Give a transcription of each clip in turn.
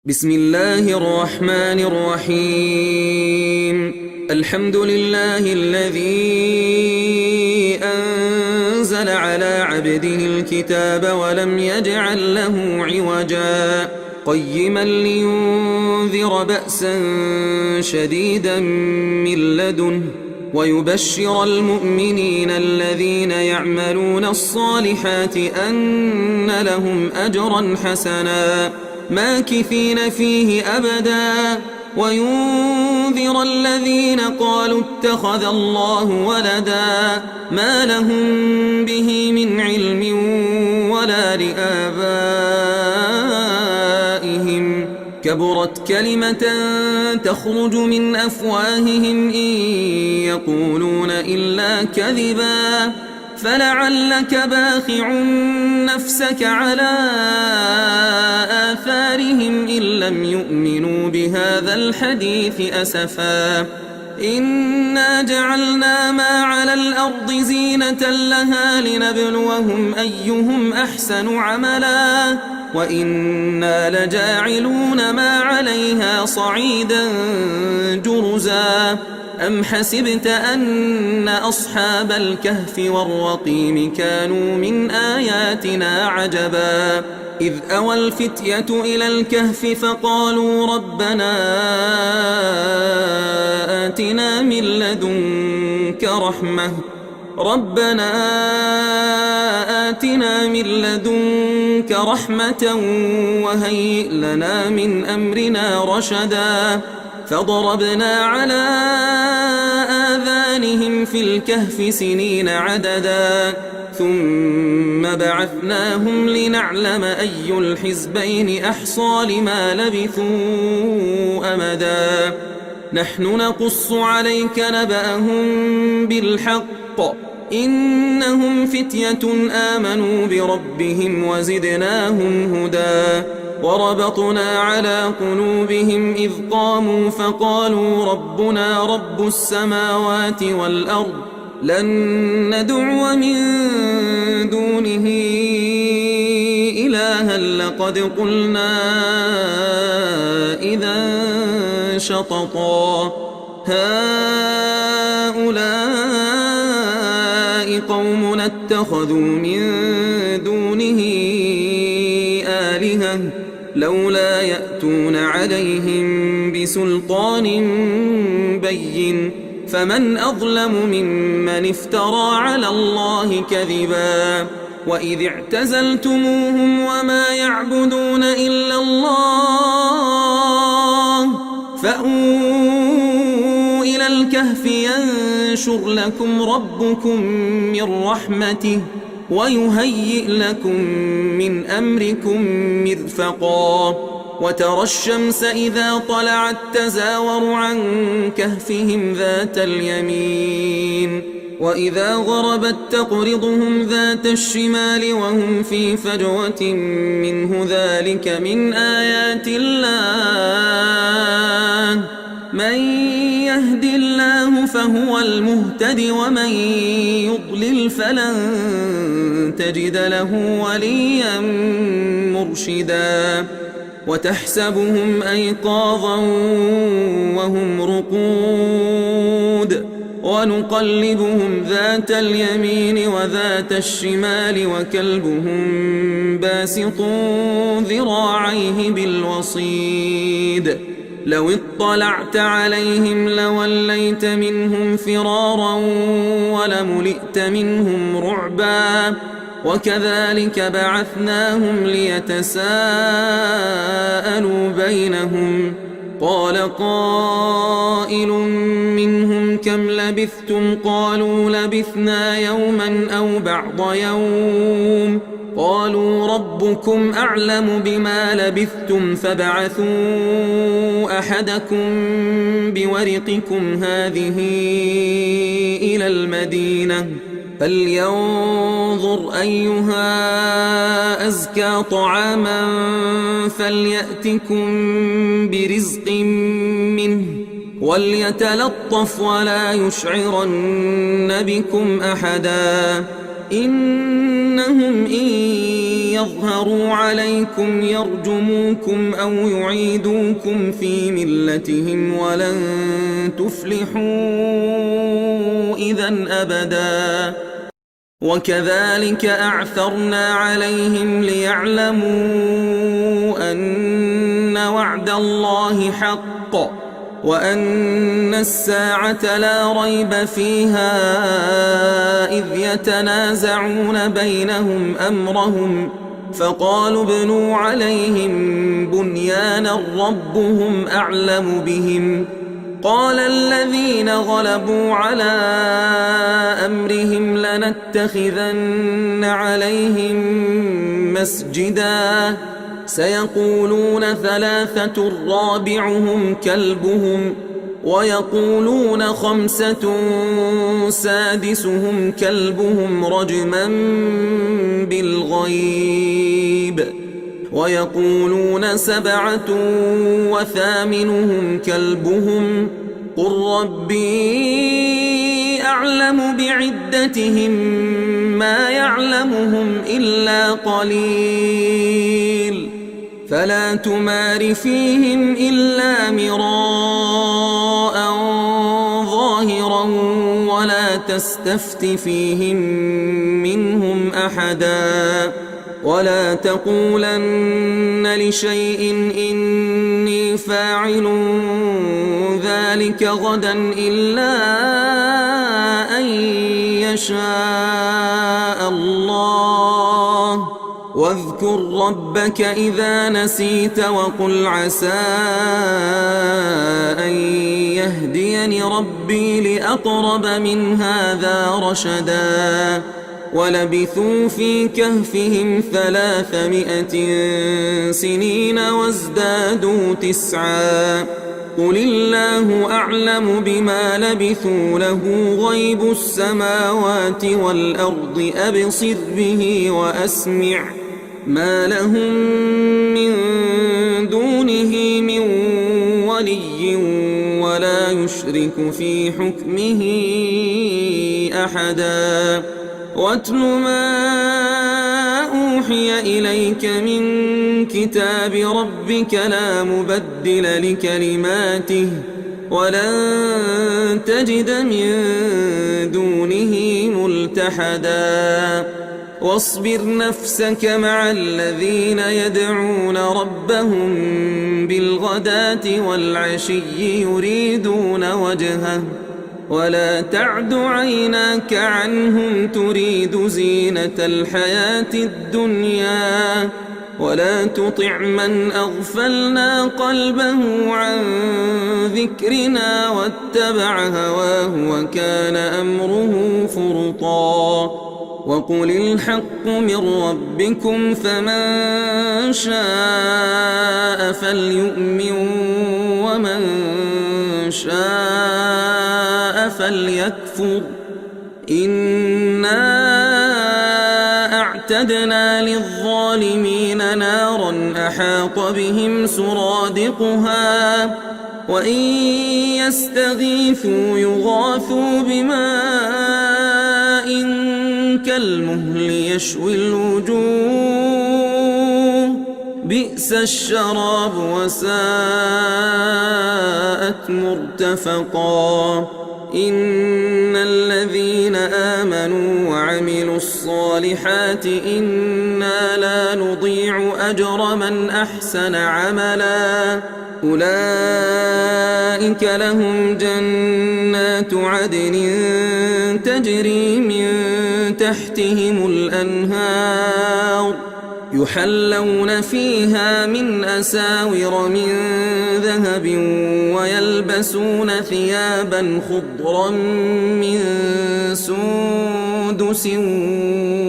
بسم الله الرحمن الرحيم. الحمد لله الذي أنزل على عبده الكتاب ولم يجعل له عوجا قيما لينذر بأسا شديدا من لدنه ويبشر المؤمنين الذين يعملون الصالحات أن لهم أجرا حسنا ماكثين فيه أبدا وينذر الذين قالوا اتخذ الله ولدا ما لهم به من علم ولا لآبائهم كبرت كلمة تخرج من أفواههم إن يقولون إلا كذبا فلعلك باخع نفسك على آثارهم إن لم يؤمنوا بهذا الحديث أسفا إنا جعلنا ما على الأرض زينة لها لنبلوهم أيهم أحسن عملا وإنا لجاعلون ما عليها صعيدا جرزا أم حسبت أن أصحاب الكهف والرقيم كانوا من آياتنا عجبا إذ أوى الفتية إلى الكهف فقالوا ربنا آتنا من لدنك رحمة وهيئ لنا من أمرنا رشدا فضربنا على آذانهم في الكهف سنين عددا ثم بعثناهم لنعلم أي الحزبين أحصى لما لبثوا أمدا نحن نقص عليك نبأهم بالحق إنهم فتية آمنوا بربهم وزدناهم هدى وربطنا على قلوبهم إذ قاموا فقالوا ربنا رب السماوات والأرض لن ندعو من دونه إلها لقد قلنا إذا شططا هؤلاء قومنا اتخذوا من دونه آلهة لولا يأتون عليهم بسلطان بين فمن أظلم ممن افترى على الله كذبا وإذ اعتزلتموهم وما يعبدون إلا الله فأووا إلى الكهف ينشر لكم ربكم من رحمته ويهيئ لكم من أمركم مرفقا وترى الشمس إذا طلعت تزاور عن كهفهم ذات اليمين وإذا غربت تقرضهم ذات الشمال وهم في فجوة منه ذلك من آيات الله من يهد الله فهو المهتد ومن يضلل فلن تجد له وليا مرشدا وتحسبهم أيقاظا وهم رقود ونقلبهم ذات اليمين وذات الشمال وكلبهم باسط ذراعيه بالوصيد لو اطلعت عليهم لوليت منهم فرارا ولملئت منهم رعبا وكذلك بعثناهم ليتساءلوا بينهم قال قائل منهم كم لبثتم قالوا لبثنا يوما أو بعض يوم قالوا ربكم أعلم بما لبثتم فابعثوا أحدكم بورقكم هذه إلى المدينة فلينظر أيها أزكى طعاما فليأتكم برزق منه وليتلطف ولا يشعرن بكم أحدا إنهم إن يظهروا عليكم يرجموكم أو يعيدوكم في ملتهم ولن تفلحوا إذن أبدا. وكذلك أعثرنا عليهم ليعلموا أن وعد الله حق وأن الساعة لا ريب فيها إذ يتنازعون بينهم أمرهم فقالوا ابنوا عليهم بنيانا ربهم أعلم بهم. قال الذين غلبوا على أمرهم لنتخذن عليهم مسجدا سيقولون ثلاثة رابعهم كلبهم ويقولون خمسة سادسهم كلبهم رجما بالغيب ويقولون سبعة وثامنهم كلبهم قل ربي أعلم بعدتهم ما يعلمهم إلا قليل فلا تمار فيهم إلا مراء ظاهرا ولا تستفت فيهم منهم أحدا ولا تقولن لشيء إني فاعل ذلك غدا إلا أن يشاء الله واذكر ربك إذا نسيت وقل عسى أن يهديني ربي لأقرب من هذا رشدا. ولبثوا في كهفهم 300 سنين وازدادوا 9 قل الله أعلم بما لبثوا له غيب السماوات والأرض أبصر به وأسمع ما لهم من دونه من ولي ولا يشرك في حكمه أحدا. واتل ما أوحي إليك من كتاب ربك لا مبدل لكلماته ولن تجد من دونه ملتحدا. واصبر نفسك مع الذين يدعون ربهم بالغداة والعشي يريدون وجهه ولا تعد عيناك عنهم تريد زينة الحياة الدنيا ولا تطع من أغفلنا قلبه عن ذكرنا واتبع هواه وكان أمره فرطا. وقل الحق من ربكم فمن شاء فليؤمن ومن شاء فليكفر إنا أعتدنا للظالمين نارا أحاط بهم سرادقها وإن يستغيثوا يغاثوا بماء كالمهل يشوي الوجوه بئس الشراب وساءت مرتفقا. إن الذين آمنوا وعملوا الصالحات إنا لا نضيع أجر من أحسن عملا أولئك لهم جنات عدن تجري من تحتهم الأنهار يحلون فيها من أساور من ذهب ويلبسون ثيابا خضرا من سندس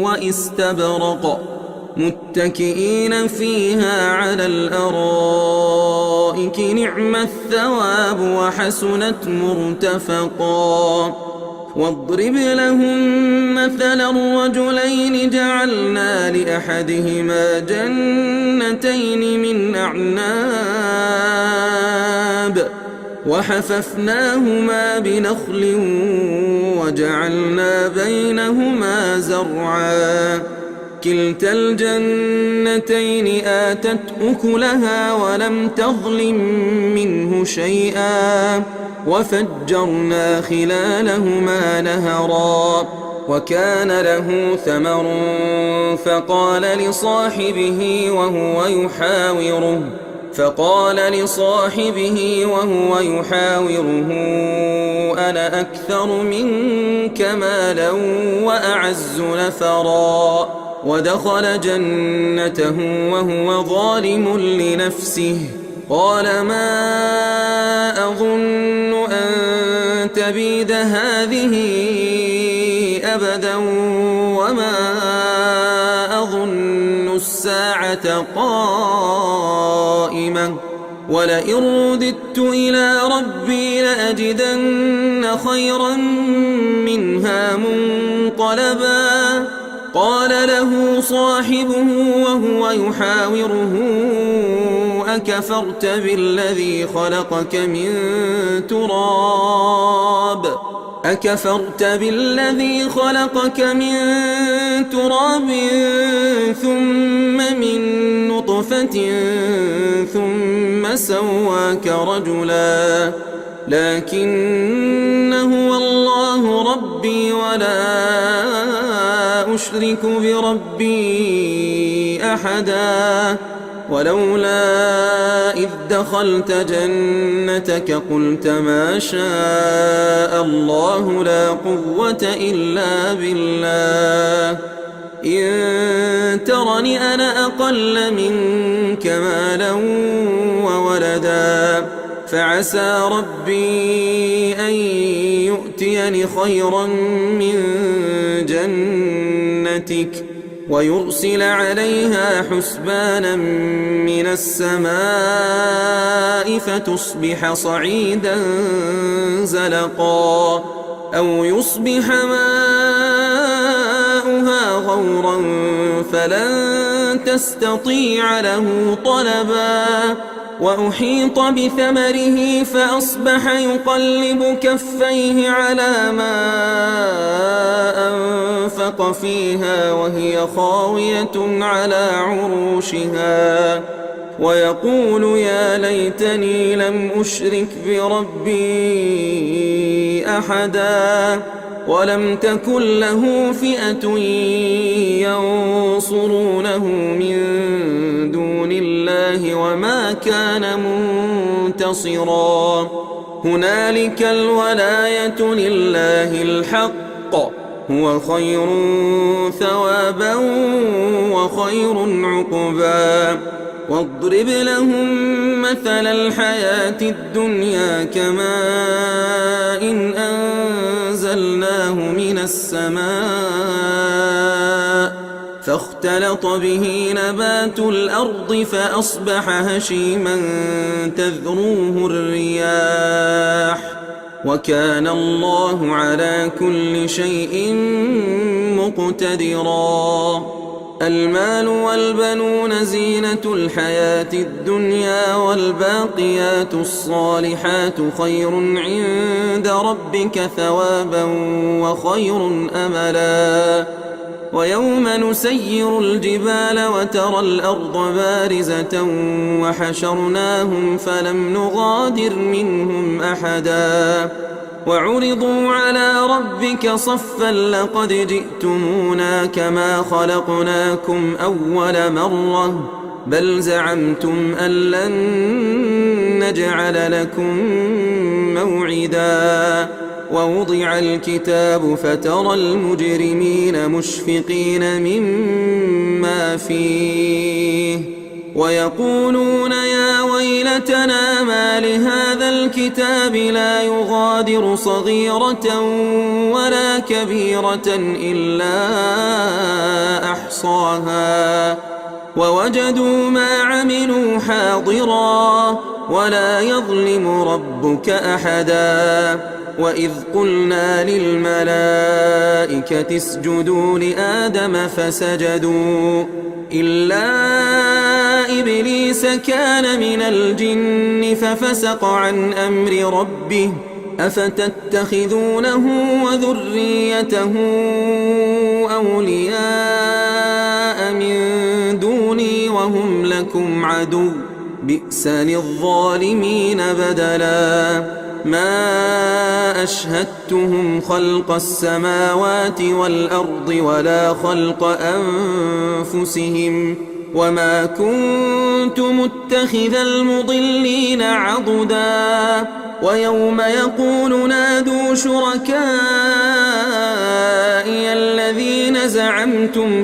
واستبرق متكئين فيها على الأرائك نعم الثواب وحسنت مرتفقا. واضرب لهم مثلا الرجلين جعلنا لأحدهما جنتين من أعناب وحففناهما بنخل وجعلنا بينهما زرعا كلتا الجنتين آتت أكلها ولم تظلم منه شيئا وفجرنا خلالهما نهرا وكان له ثمر فقال لصاحبه وهو يحاوره أنا أكثر منك مالا وأعز نفرا ودخل جنته وهو ظالم لنفسه قال ما أظن أن تبيد هذه أبدا وما أظن الساعة قائمة ولئن رددت إلى ربي لأجدن خيرا منها منقلبا قال له صاحبه وهو يحاوره أكفرت بالذي خلقك من تراب ثم من نطفة ثم سواك رجلا لكن هو الله ربي ولا أشرك بربي أحدا ولولا إذ دخلت جنتك قلت ما شاء الله لا قوة إلا بالله إن ترني أنا أقل منك مالا وولدا فعسى ربي أن يؤتيني خيرا من جنتك ويرسل عليها حسبانا من السماء فتصبح صعيدا زلقا أو يصبح ماؤها غورا فلن تستطيع له طلبا وأحيط بثمره فأصبح يقلب كفيه على ما أنفق فيها وهي خاوية على عروشها ويقول يا ليتني لم أشرك بربي أحدا ولم تكن له فئة ينصرونه من دون الله وما كان منتصرا هنالك الولاية لله الحق هو خير ثوابا وخير عقبا واضرب لهم مثل الحياة الدنيا كماء إن أنزلناه من السماء فاختلط به نبات الأرض فأصبح هشيما تذروه الرياح وكان الله على كل شيء مقتدرا المال والبنون زينة الحياة الدنيا والباقيات الصالحات خير عند ربك ثوابا وخير أملا ويوم نسير الجبال وترى الأرض بارزة وحشرناهم فلم نغادر منهم أحدا وعرضوا على ربك صفا لقد جئتمونا كما خلقناكم أول مرة بل زعمتم أن لن نجعل لكم موعدا ووضع الكتاب فترى المجرمين مشفقين مما فيه ويقولون يا ويلتنا ما لهذا الكتاب لا يغادر صغيرة ولا كبيرة إلا أحصاها ووجدوا ما عملوا حاضرا ولا يظلم ربك أحدا وإذ قلنا للملائكة اسجدوا لآدم فسجدوا إلا إبليس كان من الجن ففسق عن أمر ربه أفتتخذونه وذريته أولياء وهم لكم عدو بئس للظالمين بدلا ما أشهدتهم خلق السماوات والأرض ولا خلق أنفسهم وما كنت متخذ المضلين عضدا ويوم يقول نادوا شركائي الذين زعمتم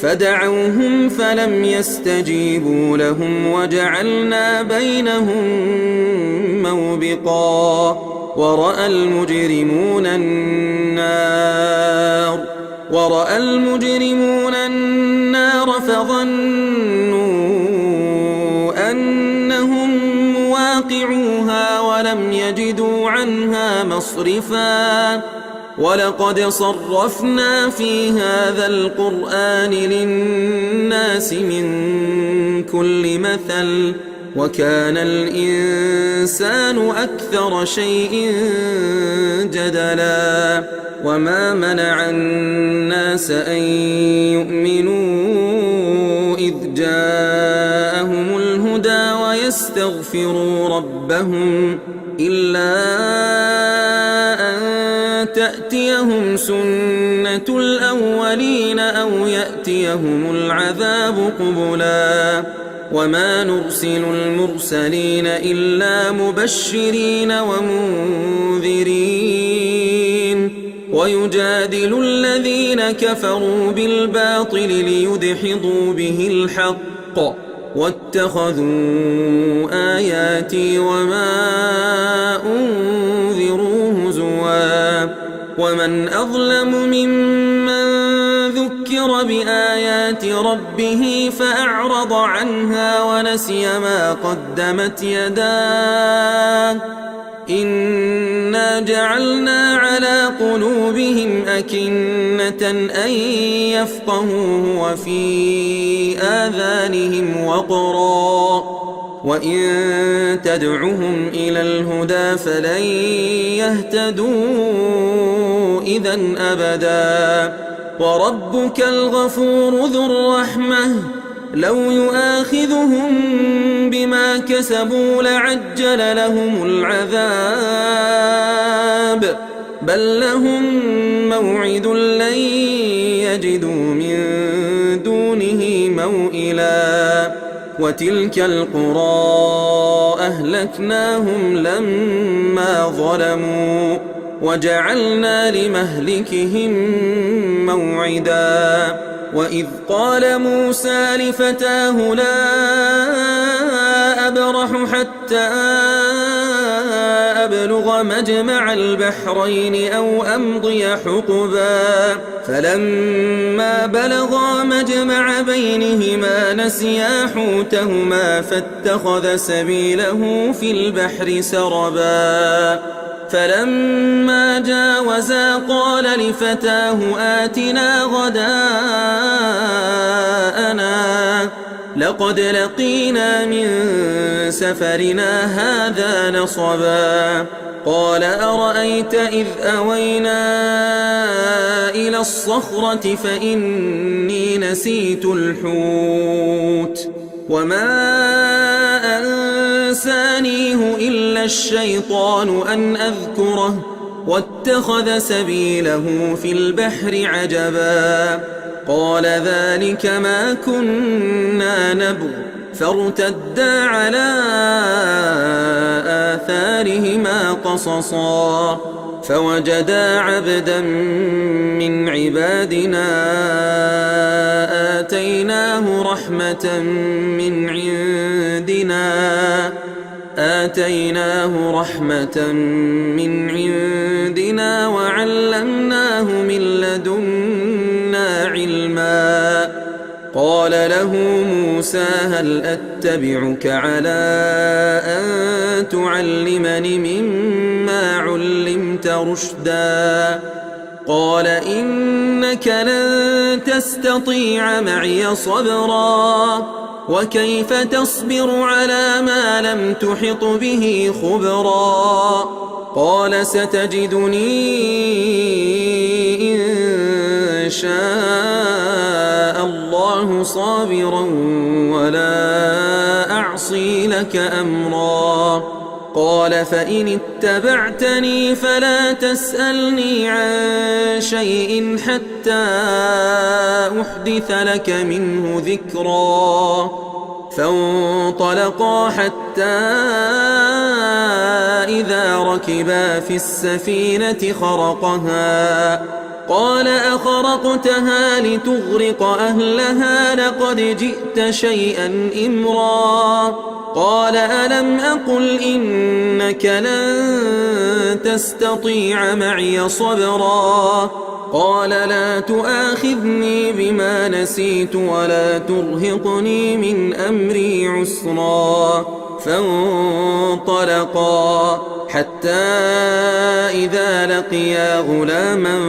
فدعوهم فلم يستجيبوا لهم وجعلنا بينهم موبقا ورأى المجرمون النار فظنوا أنهم مواقعوها ولم يجدوا عنها مصرفا ولقد صرفنا في هذا القرآن للناس من كل مثل وكان الإنسان أكثر شيء جدلا وما منع الناس أن يؤمنوا إذ جاءهم الهدى ويستغفروا ربهم إلا أن تأتيهم سنة الأولين أو يأتيهم العذاب قبلا وما نرسل المرسلين إلا مبشرين ومنذرين ويجادل الذين كفروا بالباطل ليدحضوا به الحق واتخذوا آياتي وما أنذروا هزوا ومن أظلم ممن ذكر بآيات ربه فأعرض عنها ونسي ما قدمت يداه إنا جعلنا على قلوبهم أكنة أن يفقهوه وفي آذانهم وقرا وإن تدعهم إلى الهدى فلن يهتدوا إذا أبدا وربك الغفور ذو الرحمة لو يؤاخذهم بما كسبوا لعجل لهم العذاب بل لهم موعد لن يجدوا من دونه موئلا وتلك القرى أهلكناهم لما ظلموا وجعلنا لمهلكهم موعدا وإذ قال موسى لفتاه لا أبرح حتى أبلغ مجمع البحرين أو أمضي حقبا فلما بلغا مجمع بينهما نسيا حوتهما فاتخذ سبيله في البحر سربا فلما جاوزا قال لفتاه آتنا غداءنا لقد لقينا من سفرنا هذا نصبا قال أرأيت إذ أوينا إلى الصخرة فإني نسيت الحوت وما أنسانيه إلا الشيطان أن أذكره واتخذ سبيله في البحر عجبا قال ذلك ما كنا نبغ فارتدا على آثارهما قصصا فوجدا عبدا من عبادنا آتيناه رحمة من عندنا وعلمناه من لدنا علما قال له موسى هل أتبعك على أن تعلمني مما علمت رشدا قال إنك لن تستطيع معي صبرا وكيف تصبر على ما لم تحط به خبرا قال ستجدني إن شاء الله صابرا ولا أعصي لك أمرا. قال فإن اتبعتني فلا تسألني عن شيء حتى أحدث لك منه ذكرا. فانطلقا حتى إذا ركبا في السفينة خرقها قال أخرقتها لتغرق أهلها لقد جئت شيئا إمرا. قال ألم أقل إنك لن تستطيع معي صبرا. قال لا تؤاخذني بما نسيت ولا ترهقني من أمري عسرا. فانطلقا حتى إذا لقيا غلاما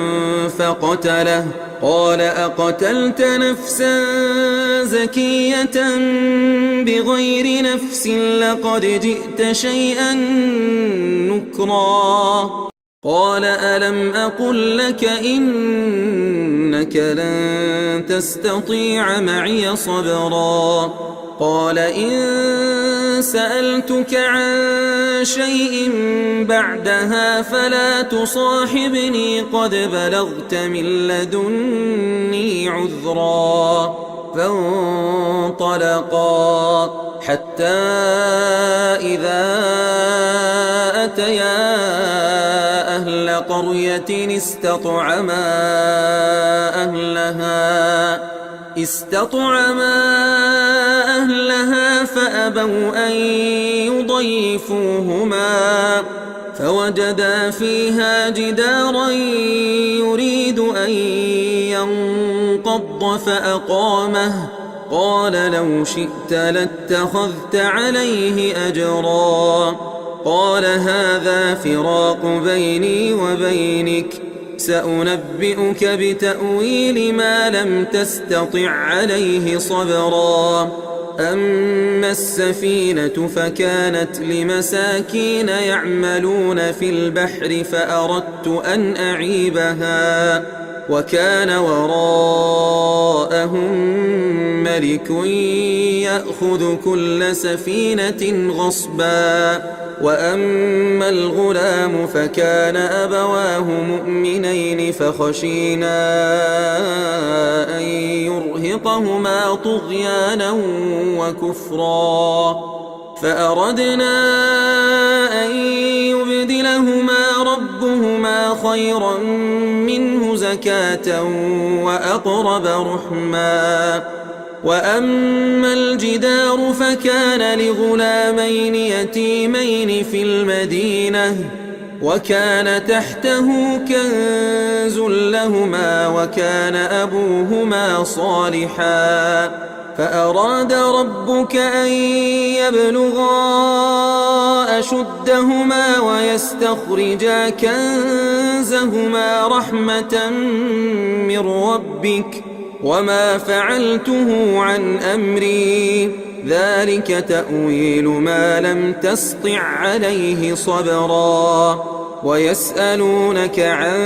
فقتله قال أقتلت نفسا زكية بغير نفس لقد جئت شيئا نكرا. قال ألم أقل لك إنك لن تستطيع معي صبرا. قال إن سألتك عن شيء بعدها فلا تصاحبني قد بلغت من لدني عذرا. فانطلقا حتى إذا أتيا أهل قرية استطعما أهلها فأبوا أن يضيفوهما فوجدا فيها جدارا يريد أن ينقض فأقامه. قال لو شئت لاتخذت عليه أجرا. قال هذا فراق بيني وبينك سأنبئك بتأويل ما لم تستطع عليه صبرا. أما السفينة فكانت لمساكين يعملون في البحر فأردت أن أعيبها وكان وراءهم ملك يأخذ كل سفينة غصبا. وأما الغلام فكان أبواه مؤمنين فخشينا أن يرهقهما طغيانا وكفرا. فأردنا أن يبدلهما ربهما خيرا منه زكاة وأقرب رحما. وأما الجدار فكان لغلامين يتيمين في المدينة وكان تحته كنز لهما وكان أبوهما صالحا. فأراد ربك أن يبلغا أشدهما ويستخرجا كنزهما رحمة من ربك وما فعلته عن أمري ذلك تأويل ما لم تسطع عليه صبرا. ويسألونك عن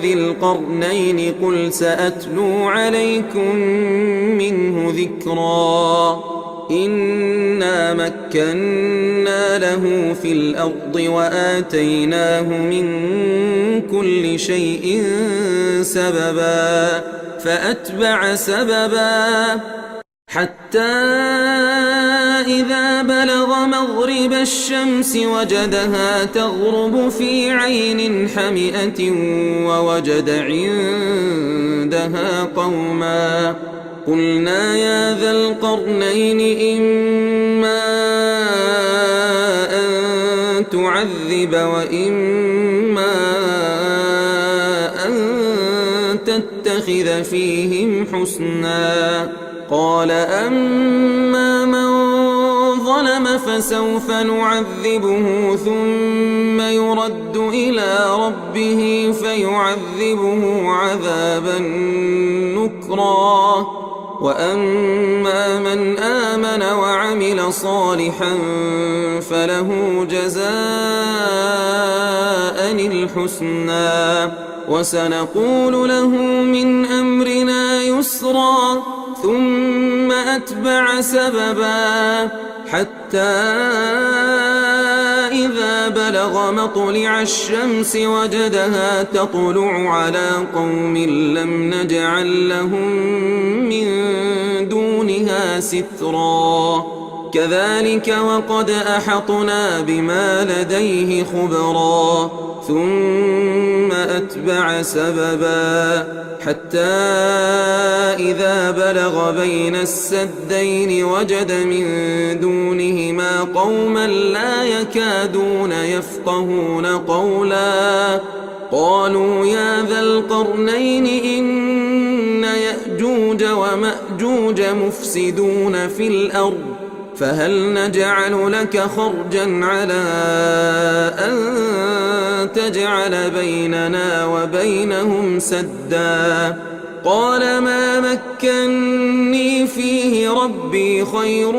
ذي القرنين قل سأتلو عليكم منه ذكرا. إنا مكنا له في الأرض وآتيناه من كل شيء سببا فأتبع سببا حتى إذا بلغ مغرب الشمس وجدها تغرب في عين حمئة ووجد عندها قوما. قلنا يا ذا القرنين إما أن تعذب وإما أن تتخذ فيهم حسنا. قال أما من ظلم فسوف نعذبه ثم يرد إلى ربه فيعذبه عذابا نكرا. وأما من آمن وعمل صالحا فله جزاء الحسنى وسنقول له من أمرنا يسرا ثم أتبع سببا حتى إذا بلغ مطلع الشمس وجدها تطلع على قوم لم نجعل لهم من دونها سترا كذلك وقد أحطنا بما لديه خبرا ثم أتبع سببا حتى إذا بلغ بين السدين وجد من دونهما قوما لا يكادون يفقهون قولا قالوا يا ذا القرنين إن يأجوج ومأجوج مفسدون في الأرض فهل نجعل لك خرجا على أن تجعل بيننا وبينهم سدا قال ما مكني فيه ربي خير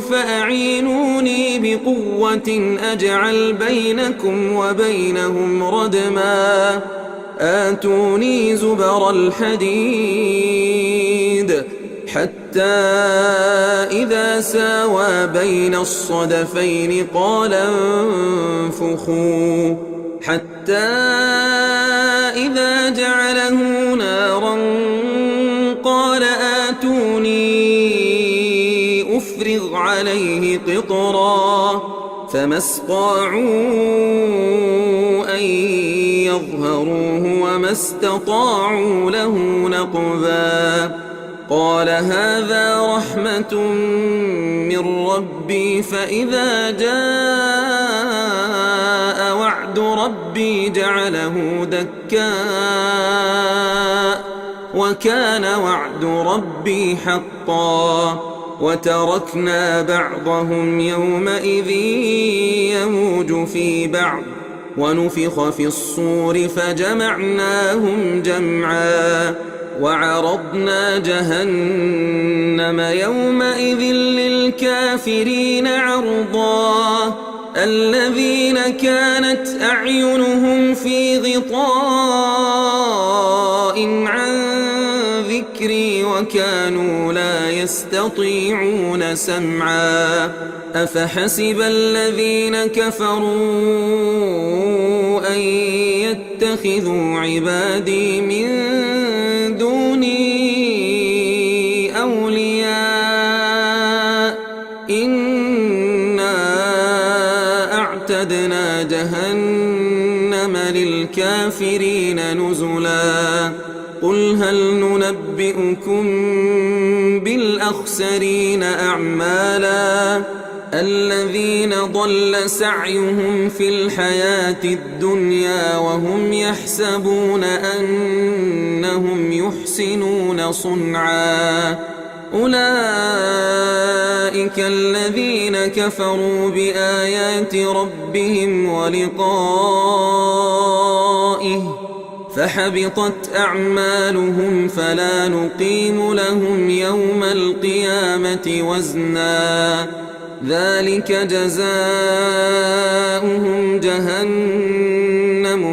فأعينوني بقوة أجعل بينكم وبينهم ردما آتوني زبر الحديد حتى إذا ساوى بين الصدفين قال انفخوا حتى إذا جعله نارا قال آتوني أفرغ عليه قطرا فما استطاعوا أن يظهروه وما استطاعوا له نقبا قال هذا رحمة من ربي فإذا جاء وعد ربي جعله دكاء وكان وعد ربي حقا وتركنا بعضهم يومئذ يموج في بعض ونفخ في الصور فجمعناهم جمعا وعرضنا جهنم يومئذ للكافرين عرضا الذين كانت أعينهم في غطاء عن ذكري وكانوا لا يستطيعون سمعا أفحسب الذين كفروا أن يتخذوا عبادي من دوني أولياء إنا أعتدنا جهنم للكافرين نزلا قل هل ننبئكم بالأخسرين أعمالا الذين ضل سعيهم في الحياة الدنيا وهم يحسبون أنهم يحسنون صنعا أولئك الذين كفروا بآيات ربهم ولقائه فحبطت أعمالهم فلا نقيم لهم يوم القيامة وزنا ذلك جزاؤهم جهنم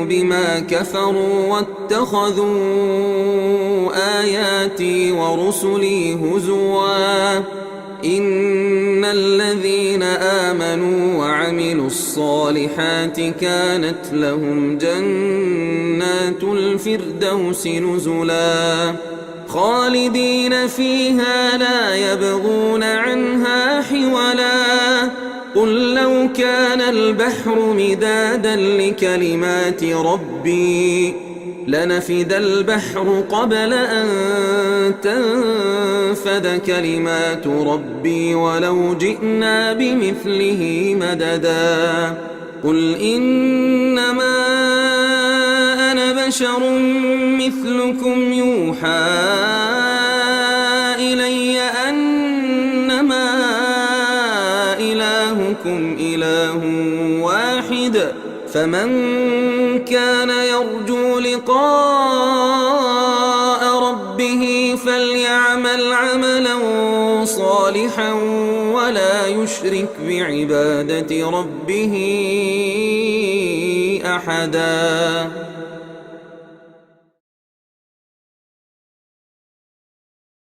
بما كفروا واتخذوا آياتي ورسلي هزوا إن الذين آمنوا وعملوا الصالحات كانت لهم جنات الفردوس نزلا خالدين فيها لا يبغون عنها حولا قل لو كان البحر مدادا لكلمات ربي لنفد البحر قبل أن تنفد كلمات ربي ولو جئنا بمثله مددا قل إنما أنا بشر مثلكم يوحى إلي أنما إلهكم إله واحد فمن كان يرجو لقاء ربه فليعمل عملا صالحا ولا يشرك بعبادة ربه أحدا.